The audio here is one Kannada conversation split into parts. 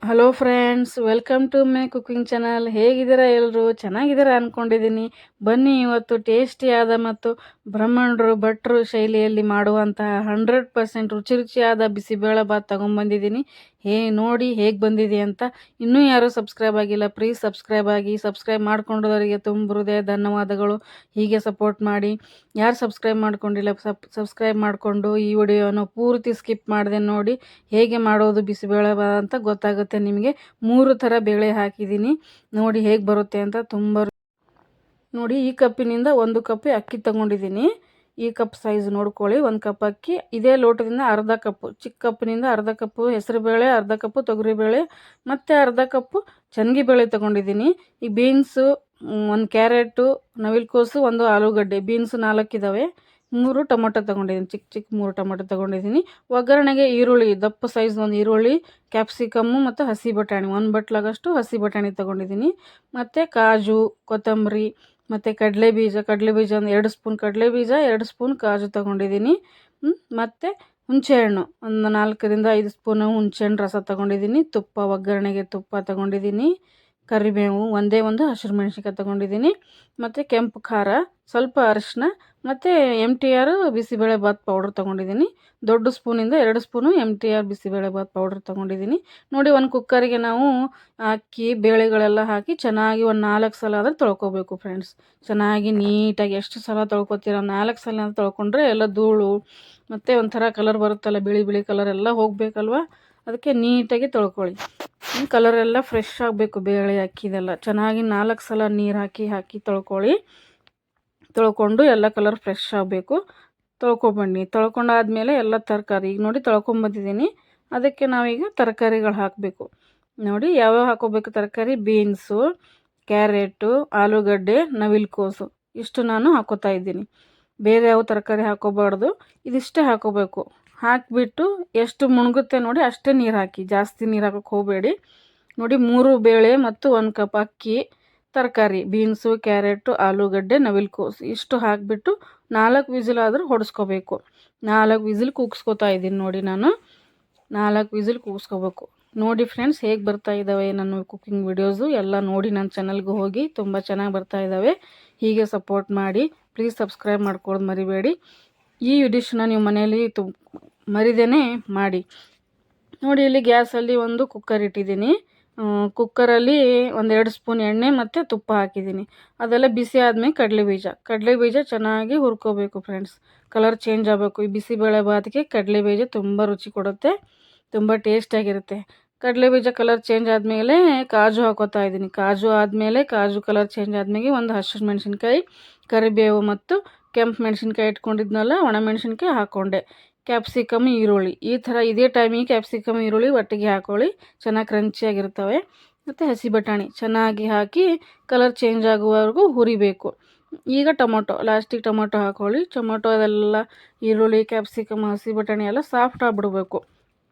Hello friends, welcome to my cooking channel. ಹೇಗಿದ್ದೀರಾ ಎಲ್ಲರೂ? ಚೆನ್ನಾಗಿದ್ದೀರಾ ಅಂದ್ಕೊಂಡಿದ್ದೀನಿ. ಬನ್ನಿ, ಇವತ್ತು ಟೇಸ್ಟಿಯಾದ ಮತ್ತು ಬ್ರಾಹ್ಮಣರು ಭಟ್ರು ಶೈಲಿಯಲ್ಲಿ ಮಾಡುವಂತಹ 100% ರುಚಿ ರುಚಿಯಾದ ಬಿಸಿಬೇಳೆಬಾತ್ ತೊಗೊಂಬಂದಿದ್ದೀನಿ. ನೋಡಿ ಹೇಗೆ ಬಂದಿದೆ ಅಂತ. ಇನ್ನೂ ಯಾರೂ ಸಬ್ಸ್ಕ್ರೈಬ್ ಆಗಿಲ್ಲ, ಪ್ಲೀಸ್ ಸಬ್ಸ್ಕ್ರೈಬ್ ಆಗಿ. ಸಬ್ಸ್ಕ್ರೈಬ್ ಮಾಡ್ಕೊಂಡವರಿಗೆ ತುಂಬ ಹೃದಯ ಧನ್ಯವಾದಗಳು. ಹೀಗೆ ಸಪೋರ್ಟ್ ಮಾಡಿ. ಯಾರು ಸಬ್ಸ್ಕ್ರೈಬ್ ಮಾಡ್ಕೊಂಡಿಲ್ಲ ಸಬ್ಸ್ಕ್ರೈಬ್ ಮಾಡಿಕೊಂಡು ಈ ವಿಡಿಯೋನ ಪೂರ್ತಿ ಸ್ಕಿಪ್ ಮಾಡಿದೆ ನೋಡಿ. ಹೇಗೆ ಮಾಡೋದು ಬಿಸಿಬೇಳೆಬಾತ್ ಅಂತ ಗೊತ್ತಾಗುತ್ತೆ ನಿಮಗೆ. 3 ಥರ ಬೇಳೆ ಹಾಕಿದ್ದೀನಿ, ನೋಡಿ ಹೇಗೆ ಬರುತ್ತೆ ಅಂತ. ನೋಡಿ, ಈ ಕಪ್ಪಿನಿಂದ 1 ಕಪ್ ಅಕ್ಕಿ ತಗೊಂಡಿದ್ದೀನಿ. ಈ ಕಪ್ ಸೈಜ್ ನೋಡ್ಕೊಳ್ಳಿ. 1 ಕಪ್ ಅಕ್ಕಿ. ಇದೇ ಲೋಟದಿಂದ ಅರ್ಧ ಕಪ್ಪು, ಚಿಕ್ಕ ಕಪ್ಪಿನಿಂದ ಅರ್ಧ ಕಪ್ಪು ಹೆಸರುಬೇಳೆ, ಅರ್ಧ ಕಪ್ಪು ತೊಗರಿಬೇಳೆ, ಮತ್ತು ಅರ್ಧ ಕಪ್ಪು ಬೇಳೆ ತಗೊಂಡಿದ್ದೀನಿ. ಈ ಬೀನ್ಸು, 1 ಕ್ಯಾರೆಟು, ನವಿಲುಕೋಸು, 1 ಆಲೂಗಡ್ಡೆ, ಬೀನ್ಸ್ 4 ಇದ್ದಾವೆ, 3 ಟೊಮೊಟೊ ತೊಗೊಂಡಿದ್ದೀನಿ, ಚಿಕ್ಕ ಚಿಕ್ಕ 3 ಟೊಮೊಟೊ ತೊಗೊಂಡಿದ್ದೀನಿ. ಒಗ್ಗರಣೆಗೆ ಈರುಳ್ಳಿ, ದಪ್ಪ ಸೈಜ್ 1 ಈರುಳ್ಳಿ, ಕ್ಯಾಪ್ಸಿಕಮ್ಮು ಮತ್ತು ಹಸಿ ಬಟಾಣಿ, 1 ಬಟ್ಲಾಗಷ್ಟು ಹಸಿ ಬಟಾಣಿ ತೊಗೊಂಡಿದ್ದೀನಿ. ಮತ್ತು ಕಾಜು, ಕೊತ್ತಂಬರಿ ಮತ್ತು ಕಡಲೆಬೀಜ ಒಂದು 2 ಸ್ಪೂನ್ ಕಡಲೆಬೀಜ, 2 ಸ್ಪೂನ್ ಕಾಜು ತೊಗೊಂಡಿದ್ದೀನಿ. ಮತ್ತು ಹುಣಸೆಹಣ್ಣು ಒಂದು 4ರಿಂದ 5 ಸ್ಪೂನು ಹುಣಸೆಹಣ್ಣು ರಸ ತೊಗೊಂಡಿದ್ದೀನಿ. ತುಪ್ಪ, ಒಗ್ಗರಣೆಗೆ ತುಪ್ಪ ತೊಗೊಂಡಿದ್ದೀನಿ. ಕರಿಬೇವು, ಒಂದೇ ಒಂದು ಹಸಿರು ಮೆಣಸಿನ್ಕಾಯಿ ತೊಗೊಂಡಿದ್ದೀನಿ. ಮತ್ತು ಕೆಂಪು ಖಾರ, ಸ್ವಲ್ಪ ಅರಿಶಿನ, ಮತ್ತು MTR ಬಿಸಿಬೇಳೆಬಾತ್ ಪೌಡ್ರ್ ತೊಗೊಂಡಿದ್ದೀನಿ. ದೊಡ್ಡ ಸ್ಪೂನಿಂದ 2 ಸ್ಪೂನು MTR ಬಿಸಿಬೇಳೆಬಾತ್ ಪೌಡ್ರ್ ತೊಗೊಂಡಿದ್ದೀನಿ. ನೋಡಿ, ಒಂದು ಕುಕ್ಕರಿಗೆ ನಾವು ಅಕ್ಕಿ ಬೇಳೆಗಳೆಲ್ಲ ಹಾಕಿ ಚೆನ್ನಾಗಿ ಒಂದು 4 ಸಲ ಆದರೆ ತೊಳ್ಕೊಬೇಕು ಫ್ರೆಂಡ್ಸ್. ಚೆನ್ನಾಗಿ ನೀಟಾಗಿ ಎಷ್ಟು ಸಲ ತೊಳ್ಕೊತೀರ, 4 ಸಲ ಅಂತ ತೊಳ್ಕೊಂಡ್ರೆ ಎಲ್ಲ ಧೂಳು ಮತ್ತು ಒಂಥರ ಕಲರ್ ಬರುತ್ತಲ್ಲ, ಬಿಳಿ ಬಿಳಿ ಕಲರ್ ಎಲ್ಲ ಹೋಗಬೇಕಲ್ವ, ಅದಕ್ಕೆ ನೀಟಾಗಿ ತೊಳ್ಕೊಳ್ಳಿ. ಕಲರೆಲ್ಲ ಫ್ರೆಶ್ ಆಗಬೇಕು, ಬೇಳೆ ಅಕ್ಕಿದೆಲ್ಲ ಚೆನ್ನಾಗಿ 4 ಸಲ ನೀರು ಹಾಕಿ ತೊಳ್ಕೊಳ್ಳಿ. ತೊಳ್ಕೊಂಡು ಎಲ್ಲ ಕಲರ್ ಫ್ರೆಶ್ ಆಗಬೇಕು. ತೊಳ್ಕೊಬನ್ನಿ. ತೊಳ್ಕೊಂಡಾದ್ಮೇಲೆ ಎಲ್ಲ ತರಕಾರಿ, ಈಗ ನೋಡಿ ತೊಳ್ಕೊಂಬಂದಿದ್ದೀನಿ. ಅದಕ್ಕೆ ನಾವೀಗ ತರಕಾರಿಗಳು ಹಾಕಬೇಕು. ನೋಡಿ ಯಾವ್ಯಾವ ಹಾಕೋಬೇಕು ತರಕಾರಿ: ಬೀನ್ಸು, ಕ್ಯಾರೆಟು, ಆಲೂಗಡ್ಡೆ, ನವಿಲುಕೋಸು, ಇಷ್ಟು ನಾನು ಹಾಕೋತಾ ಇದ್ದೀನಿ. ಬೇರೆ ಯಾವ ತರಕಾರಿ ಹಾಕೋಬಾರ್ದು, ಇದಿಷ್ಟೇ ಹಾಕೋಬೇಕು. ಹಾಕಿಬಿಟ್ಟು ಎಷ್ಟು ಮುಣುಗುತ್ತೆ ನೋಡಿ ಅಷ್ಟೇ ನೀರು ಹಾಕಿ, ಜಾಸ್ತಿ ನೀರು ಹಾಕೋಕ್ಕೆ ಹೋಗಬೇಡಿ. ನೋಡಿ, 3 ಬೇಳೆ ಮತ್ತು 1 ಕಪ್ ಅಕ್ಕಿ, ತರಕಾರಿ ಬೀನ್ಸು, ಕ್ಯಾರೆಟು, ಆಲೂಗಡ್ಡೆ, ನವಿಲುಕೋಸು ಇಷ್ಟು ಹಾಕಿಬಿಟ್ಟು 4 ವಿಸಿಲ್ ಆದರೂ ಹೊಡೆಸ್ಕೋಬೇಕು. 4 ವಿಸಿಲ್ ಕೂಗಿಸ್ಕೋತಾ ಇದ್ದೀನಿ ನೋಡಿ. ನಾನು 4 ವಿಸಿಲ್ ಕೂಗಿಸ್ಕೋಬೇಕು. ನೋಡಿ ಫ್ರೆಂಡ್ಸ್, ಹೇಗೆ ಬರ್ತಾ ಇದ್ದಾವೆ ನನ್ನ ಕುಕ್ಕಿಂಗ್ ವಿಡಿಯೋಸು ಎಲ್ಲ ನೋಡಿ. ನನ್ನ ಚಾನಲ್ಗೆ ಹೋಗಿ, ತುಂಬ ಚೆನ್ನಾಗಿ ಬರ್ತಾ ಇದ್ದಾವೆ. ಹೀಗೆ ಸಪೋರ್ಟ್ ಮಾಡಿ. ಪ್ಲೀಸ್ ಸಬ್ಸ್ಕ್ರೈಬ್ ಮಾಡ್ಕೊಳ್ಳೋದು ಮರಿಬೇಡಿ. ಈ ಡಿಶ್ನ ನೀವು ಮನೆಯಲ್ಲಿ ಮರಿದೇನೆ ಮಾಡಿ. ನೋಡಿ, ಇಲ್ಲಿ ಗ್ಯಾಸಲ್ಲಿ ಒಂದು ಕುಕ್ಕರ್ ಇಟ್ಟಿದ್ದೀನಿ. ಕುಕ್ಕರಲ್ಲಿ 1-2 ಸ್ಪೂನ್ ಎಣ್ಣೆ ಮತ್ತು ತುಪ್ಪ ಹಾಕಿದ್ದೀನಿ. ಅದೆಲ್ಲ ಬಿಸಿ ಆದಮೇಲೆ ಕಡಲೆಬೀಜ ಚೆನ್ನಾಗಿ ಹುರ್ಕೋಬೇಕು ಫ್ರೆಂಡ್ಸ್. ಕಲರ್ ಚೇಂಜ್ ಆಗಬೇಕು. ಈ ಬಿಸಿಬೇಳೆಬಾತಿಗೆ ಕಡಲೆಬೀಜ ತುಂಬ ರುಚಿ ಕೊಡುತ್ತೆ, ತುಂಬ ಟೇಸ್ಟಾಗಿರುತ್ತೆ. ಕಡಲೆಬೀಜ ಕಲರ್ ಚೇಂಜ್ ಆದಮೇಲೆ ಕಾಜು ಹಾಕೋತಾ ಇದ್ದೀನಿ. ಕಾಜು ಆದಮೇಲೆ ಕಾಜು ಕಲರ್ ಚೇಂಜ್ ಆದಮೇಲೆ ಒಂದು ಹಸಿರು ಮೆಣಸಿನ್ಕಾಯಿ, ಕರಿಬೇವು ಮತ್ತು ಕೆಂಪು ಮೆಣಸಿನ್ಕಾಯಿ ಇಟ್ಕೊಂಡಿದ್ನಲ್ಲ, ಒಣಮೆಣಸಿನ್ಕಾಯಿ ಹಾಕ್ಕೊಂಡೆ. ಕ್ಯಾಪ್ಸಿಕಮ್, ಈರುಳ್ಳಿ, ಈ ಥರ ಇದೇ ಟೈಮಿಗೆ ಕ್ಯಾಪ್ಸಿಕಮ್ ಈರುಳ್ಳಿ ಒಟ್ಟಿಗೆ ಹಾಕ್ಕೊಳ್ಳಿ, ಚೆನ್ನಾಗಿ ಕ್ರಂಚಿಯಾಗಿರ್ತವೆ. ಮತ್ತು ಹಸಿ ಬಟಾಣಿ ಚೆನ್ನಾಗಿ ಹಾಕಿ ಕಲರ್ ಚೇಂಜ್ ಆಗುವವರೆಗೂ ಹುರಿಬೇಕು. ಈಗ ಲಾಸ್ಟಿಗೆ ಟೊಮೊಟೊ ಹಾಕ್ಕೊಳ್ಳಿ. ಟೊಮೊಟೊ ಅದೆಲ್ಲ ಈರುಳ್ಳಿ, ಕ್ಯಾಪ್ಸಿಕಮ್, ಹಸಿ ಬಟಾಣಿ ಎಲ್ಲ ಸಾಫ್ಟ್ ಆಗಿಬಿಡ್ಬೇಕು.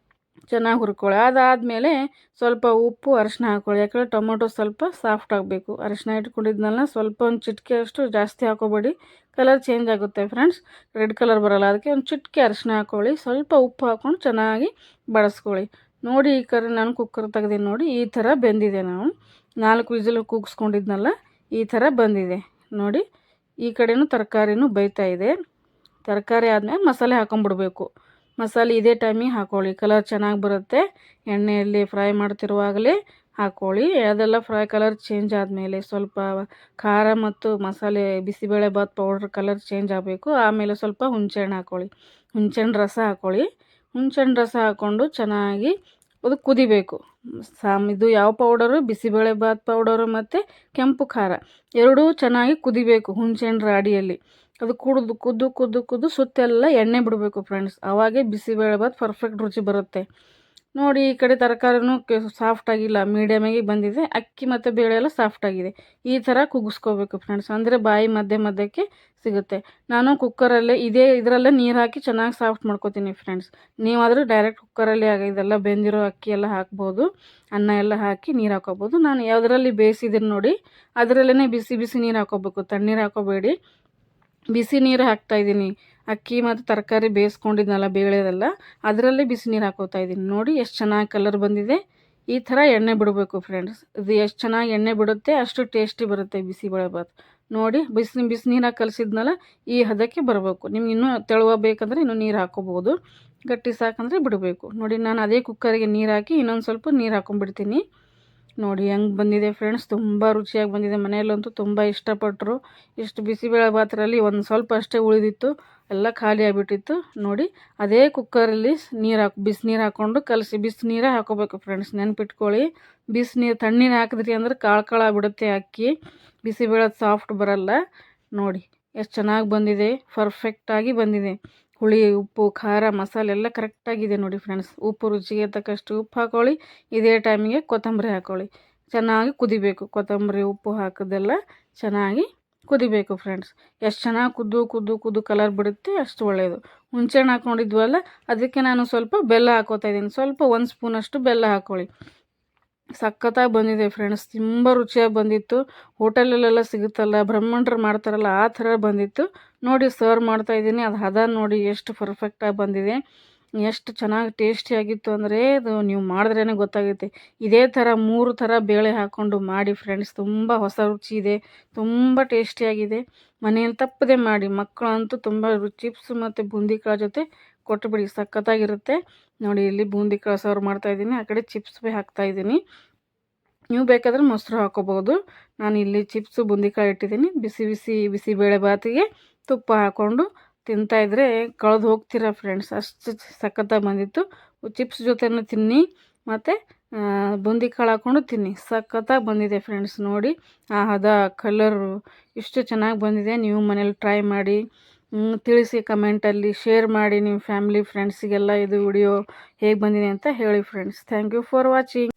ಚೆನ್ನಾಗಿ ಹುರ್ಕೊಳ್ಳಿ. ಅದಾದಮೇಲೆ ಸ್ವಲ್ಪ ಉಪ್ಪು, ಅರಿಶಿನ ಹಾಕ್ಕೊಳ್ಳಿ. ಯಾಕಂದರೆ ಟೊಮೊಟೊ ಸ್ವಲ್ಪ ಸಾಫ್ಟ್ ಆಗಬೇಕು. ಅರಿಶಿನ ಇಟ್ಕೊಂಡಿದ್ನಲ್ಲ, ಸ್ವಲ್ಪ ಒಂದು ಚಿಟಿಕೆ ಅಷ್ಟು, ಜಾಸ್ತಿ ಹಾಕೋಬೇಡಿ, ಕಲರ್ ಚೇಂಜ್ ಆಗುತ್ತೆ ಫ್ರೆಂಡ್ಸ್, ರೆಡ್ ಕಲರ್ ಬರೋಲ್ಲ. ಅದಕ್ಕೆ ಒಂದು ಚಿಟಿಕೆ ಅರಿಶಿನ ಹಾಕ್ಕೊಳ್ಳಿ, ಸ್ವಲ್ಪ ಉಪ್ಪು ಹಾಕ್ಕೊಂಡು ಚೆನ್ನಾಗಿ ಬಳಸ್ಕೊಳ್ಳಿ. ನೋಡಿ, ಈ ಕಡೆ ನಾನು ಕುಕ್ಕರ್ ತೆಗೆದೀನಿ ನೋಡಿ, ಈ ಥರ ಬೆಂದಿದೆ. ನಾವು 4 ವಿಸಿಲ್ ಕೂಗಿಸ್ಕೊಂಡಿದ್ನಲ್ಲ, ಈ ಥರ ಬಂದಿದೆ ನೋಡಿ. ಈ ಕಡೆನೂ ತರಕಾರಿನೂ ಬೇಯ್ತಾ ಇದೆ. ತರಕಾರಿ ಆದಮೇಲೆ ಮಸಾಲೆ ಹಾಕೊಂಡ್ಬಿಡ್ಬೇಕು. ಮಸಾಲೆ ಇದೇ ಟೈಮಿಗೆ ಹಾಕ್ಕೊಳ್ಳಿ, ಕಲರ್ ಚೆನ್ನಾಗಿ ಬರುತ್ತೆ. ಎಣ್ಣೆಯಲ್ಲಿ ಫ್ರೈ ಮಾಡ್ತಿರುವಾಗಲೇ ಹಾಕ್ಕೊಳ್ಳಿ. ಅದೆಲ್ಲ ಕಲರ್ ಚೇಂಜ್ ಆದಮೇಲೆ ಸ್ವಲ್ಪ ಖಾರ ಮತ್ತು ಮಸಾಲೆ ಬಿಸಿಬೇಳೆಬಾತ್ ಪೌಡ್ರ್ ಕಲರ್ ಚೇಂಜ್ ಆಗಬೇಕು. ಆಮೇಲೆ ಸ್ವಲ್ಪ ಹುಣಸೆಹಣ್ಣು ಹಾಕ್ಕೊಳ್ಳಿ, ಹುಣಸೆಹಣ್ಣು ರಸ ಹಾಕ್ಕೊಳ್ಳಿ. ಹುಣಸೆಹಣ್ಣು ರಸ ಹಾಕ್ಕೊಂಡು ಚೆನ್ನಾಗಿ ಅದು ಕುದಿಬೇಕು. ಇದು ಯಾವ ಪೌಡರು? ಬಿಸಿಬೇಳೆಬಾತ್ ಪೌಡರು ಮತ್ತು ಕೆಂಪು ಖಾರ ಎರಡೂ ಚೆನ್ನಾಗಿ ಕುದಿಬೇಕು ಹುಣಸೆಹಣ್ಣು ರಾಡಿಯಲ್ಲಿ. ಅದು ಕುದ್ದು ಸುತ್ತೆಲ್ಲ ಎಣ್ಣೆ ಬಿಡಬೇಕು ಫ್ರೆಂಡ್ಸ್. ಆವಾಗೇ ಬಿಸಿಬೇಳೆಬಾತ್ ಪರ್ಫೆಕ್ಟ್ ರುಚಿ ಬರುತ್ತೆ. ನೋಡಿ, ಈ ಕಡೆ ತರಕಾರಿನೂ ಸಾಫ್ಟಾಗಿಲ್ಲ, ಮೀಡಿಯಮಾಗಿ ಬಂದಿದೆ. ಅಕ್ಕಿ ಮತ್ತು ಬೇಳೆ ಎಲ್ಲ ಸಾಫ್ಟಾಗಿದೆ. ಈ ಥರ ಕುಗ್ಗಿಸ್ಕೋಬೇಕು ಫ್ರೆಂಡ್ಸ್, ಅಂದರೆ ಬಾಯಿ ಮಧ್ಯಕ್ಕೆ ಸಿಗುತ್ತೆ. ನಾನು ಕುಕ್ಕರಲ್ಲೇ ಇದರಲ್ಲೇ ನೀರು ಹಾಕಿ ಚೆನ್ನಾಗಿ ಸಾಫ್ಟ್ ಮಾಡ್ಕೋತೀನಿ ಫ್ರೆಂಡ್ಸ್. ನೀವಾದರೂ ಡೈರೆಕ್ಟ್ ಕುಕ್ಕರಲ್ಲಿ ಇದೆಲ್ಲ ಬೆಂದಿರೋ ಅಕ್ಕಿ ಎಲ್ಲ ಹಾಕ್ಬೋದು, ಅನ್ನ ಎಲ್ಲ ಹಾಕಿ ನೀರು ಹಾಕೋಬೋದು. ನಾನು ಯಾವುದರಲ್ಲಿ ಬೇಯಿಸಿದ್ದೀನಿ ನೋಡಿ, ಅದರಲ್ಲೇ ಬಿಸಿ ನೀರು ಹಾಕೋಬೇಕು, ತಣ್ಣೀರು ಹಾಕೋಬೇಡಿ. ಬಿಸಿ ನೀರು ಹಾಕ್ತಾಯಿದ್ದೀನಿ. ಅಕ್ಕಿ ಮತ್ತು ತರಕಾರಿ ಬೇಯಿಸ್ಕೊಂಡಿದ್ನಲ್ಲ ಬೇಳೆದೆಲ್ಲ, ಅದರಲ್ಲೇ ಬಿಸಿ ನೀರು ಹಾಕೋತಾ ಇದ್ದೀನಿ. ನೋಡಿ ಎಷ್ಟು ಚೆನ್ನಾಗಿ ಕಲರ್ ಬಂದಿದೆ. ಈ ಥರ ಎಣ್ಣೆ ಬಿಡಬೇಕು ಫ್ರೆಂಡ್ಸ್. ಇದು ಎಷ್ಟು ಚೆನ್ನಾಗಿ ಎಣ್ಣೆ ಬಿಡುತ್ತೆ ಅಷ್ಟು ಟೇಸ್ಟಿ ಬರುತ್ತೆ ಬಿಸಿಬೇಳೆಬಾತ್. ನೋಡಿ ಬಿಸಿನೀರಾಗ ಕಲಸಿದ್ನಲ್ಲ ಈ ಹದಕ್ಕೆ ಬರಬೇಕು. ನಿಮ್ಗೆ ಇನ್ನೂ ತೆಳುವ ಬೇಕಂದ್ರೆ ಇನ್ನೂ ನೀರು ಹಾಕೋಬೋದು. ಗಟ್ಟಿ ಸಾಕಂದರೆ ಬಿಡಬೇಕು. ನೋಡಿ ನಾನು ಅದೇ ಕುಕ್ಕರಿಗೆ ನೀರು ಹಾಕಿ ಇನ್ನೊಂದು ಸ್ವಲ್ಪ ನೀರು ಹಾಕೊಂಡ್ಬಿಡ್ತೀನಿ. ನೋಡಿ ಹೆಂಗೆ ಬಂದಿದೆ ಫ್ರೆಂಡ್ಸ್, ತುಂಬ ರುಚಿಯಾಗಿ ಬಂದಿದೆ. ಮನೆಯಲ್ಲಂತೂ ತುಂಬ ಇಷ್ಟಪಟ್ಟರು. ಇಷ್ಟು ಬಿಸಿಬೇಳೆ ಬಾತ್ರಲ್ಲಿ ಒಂದು ಸ್ವಲ್ಪ ಅಷ್ಟೇ ಉಳಿದಿತ್ತು, ಎಲ್ಲ ಖಾಲಿ ಆಗಿಬಿಟ್ಟಿತ್ತು. ನೋಡಿ ಅದೇ ಕುಕ್ಕರಲ್ಲಿ ಬಿಸಿನೀರು ಹಾಕ್ಕೊಂಡು ಕಲಸಿ, ಬಿಸಿನೀರೇ ಹಾಕೋಬೇಕು ಫ್ರೆಂಡ್ಸ್, ನೆನ್ಪಿಟ್ಕೊಳ್ಳಿ. ಬಿಸಿನೀರು ತಣ್ಣೀರು ಹಾಕಿದ್ರಿ ಅಂದ್ರೆ ಕಾಳು ಆಗ್ಬಿಡುತ್ತೆ ಅಕ್ಕಿ, ಬಿಸಿಬೇಳೆ ಸಾಫ್ಟ್ ಬರಲ್ಲ. ನೋಡಿ ಎಷ್ಟು ಚೆನ್ನಾಗಿ ಬಂದಿದೆ, ಪರ್ಫೆಕ್ಟಾಗಿ ಬಂದಿದೆ. ಹುಳಿ, ಉಪ್ಪು, ಖಾರ, ಮಸಾಲೆ ಎಲ್ಲ ಕರೆಕ್ಟಾಗಿದೆ ನೋಡಿ ಫ್ರೆಂಡ್ಸ್. ಉಪ್ಪು ರುಚಿಗೆ ತಕ್ಕಷ್ಟು ಉಪ್ಪು ಹಾಕೊಳ್ಳಿ. ಇದೇ ಟೈಮಿಗೆ ಕೊತ್ತಂಬರಿ ಹಾಕೊಳ್ಳಿ. ಚೆನ್ನಾಗಿ ಕುದಿಬೇಕು. ಕೊತ್ತಂಬರಿ ಉಪ್ಪು ಹಾಕೋದೆಲ್ಲ ಚೆನ್ನಾಗಿ ಕುದಿಬೇಕು ಫ್ರೆಂಡ್ಸ್. ಎಷ್ಟು ಚೆನ್ನಾಗಿ ಕುದ್ದು ಕಲರ್ ಬಿಡುತ್ತೆ ಅಷ್ಟು ಒಳ್ಳೆಯದು. ಹುಣಸೆಹಣ್ಣು ಹಾಕ್ಕೊಂಡಿದ್ವಲ್ಲ, ಅದಕ್ಕೆ ನಾನು ಸ್ವಲ್ಪ ಬೆಲ್ಲ ಹಾಕೋತಾ ಇದ್ದೀನಿ. ಸ್ವಲ್ಪ 1 ಸ್ಪೂನಷ್ಟು ಬೆಲ್ಲ ಹಾಕ್ಕೊಳ್ಳಿ. ಸಖತ್ತಾಗಿ ಬಂದಿದೆ ಫ್ರೆಂಡ್ಸ್, ತುಂಬ ರುಚಿಯಾಗಿ ಬಂದಿತ್ತು. ಹೋಟೆಲಲ್ಲೆಲ್ಲ ಸಿಗುತ್ತಲ್ಲ, ಬ್ರಹ್ಮಂಡ್ರು ಮಾಡ್ತಾರಲ್ಲ ಆ ಥರ ಬಂದಿತ್ತು. ನೋಡಿ ಸರ್ವ್ ಮಾಡ್ತಾಯಿದ್ದೀನಿ. ಅದು ಹದ ನೋಡಿ ಎಷ್ಟು ಪರ್ಫೆಕ್ಟಾಗಿ ಬಂದಿದೆ, ಎಷ್ಟು ಚೆನ್ನಾಗಿ ಟೇಸ್ಟಿಯಾಗಿತ್ತು ಅಂದರೆ ಅದು ನೀವು ಮಾಡಿದ್ರೇ ಗೊತ್ತಾಗುತ್ತೆ. ಇದೇ ಥರ 3 ಥರ ಬೇಳೆ ಹಾಕ್ಕೊಂಡು ಮಾಡಿ ಫ್ರೆಂಡ್ಸ್, ತುಂಬ ಹೊಸ ರುಚಿ ಇದೆ, ತುಂಬ ಟೇಸ್ಟಿಯಾಗಿದೆ. ಮನೆಯಲ್ಲಿ ತಪ್ಪದೆ ಮಾಡಿ. ಮಕ್ಕಳಂತೂ ತುಂಬ ಚಿಪ್ಸ್ ಮತ್ತು ಬೂಂದಿ ಕಾಳು ಜೊತೆ ಕೊಟ್ಟುಬಿಡಿ, ಸಖತ್ತಾಗಿರುತ್ತೆ. ನೋಡಿ ಇಲ್ಲಿ ಬೂಂದಿ ಕಾಳು ಸರ್ವ್ ಮಾಡ್ತಾಯಿದ್ದೀನಿ, ಆ ಕಡೆ ಚಿಪ್ಸ್ ಭೀ ಹಾಕ್ತಾಯಿದ್ದೀನಿ. ನೀವು ಬೇಕಾದ್ರೆ ಮೊಸರು ಹಾಕೋಬೋದು. ನಾನು ಇಲ್ಲಿ ಚಿಪ್ಸು ಬೂಂದಿ ಕಾಳು ಇಟ್ಟಿದ್ದೀನಿ. ಬಿಸಿಬೇಳೆ ಬಾತಿಗೆ ತುಪ್ಪ ಹಾಕ್ಕೊಂಡು ತಿಂತಾಯಿದ್ರೆ ಕಳೆದು ಹೋಗ್ತೀರಾ ಫ್ರೆಂಡ್ಸ್, ಅಷ್ಟು ಸಖತ್ತಾಗಿ ಬಂದಿತ್ತು. ಚಿಪ್ಸ್ ಜೊತೆನೂ ತಿನ್ನಿ ಮತ್ತು ಬೂಂದಿ ಕಾಳು ಹಾಕ್ಕೊಂಡು ತಿನ್ನಿ, ಸಖತ್ತಾಗಿ ಬಂದಿದೆ ಫ್ರೆಂಡ್ಸ್. ನೋಡಿ ಆ ಹದ, ಕಲರು ಇಷ್ಟು ಚೆನ್ನಾಗಿ ಬಂದಿದೆ. ನೀವು ಮನೇಲಿ ಟ್ರೈ ಮಾಡಿ, ತಿಳಿಸಿ ಕಮೆಂಟಲ್ಲಿ, ಶೇರ್ ಮಾಡಿ ನಿಮ್ಮ ಫ್ಯಾಮಿಲಿ ಫ್ರೆಂಡ್ಸಿಗೆಲ್ಲ ಇದು ವಿಡಿಯೋ ಹೇಗೆ ಬಂದಿದೆ ಅಂತ ಹೇಳಿ friends. Thank you for watching.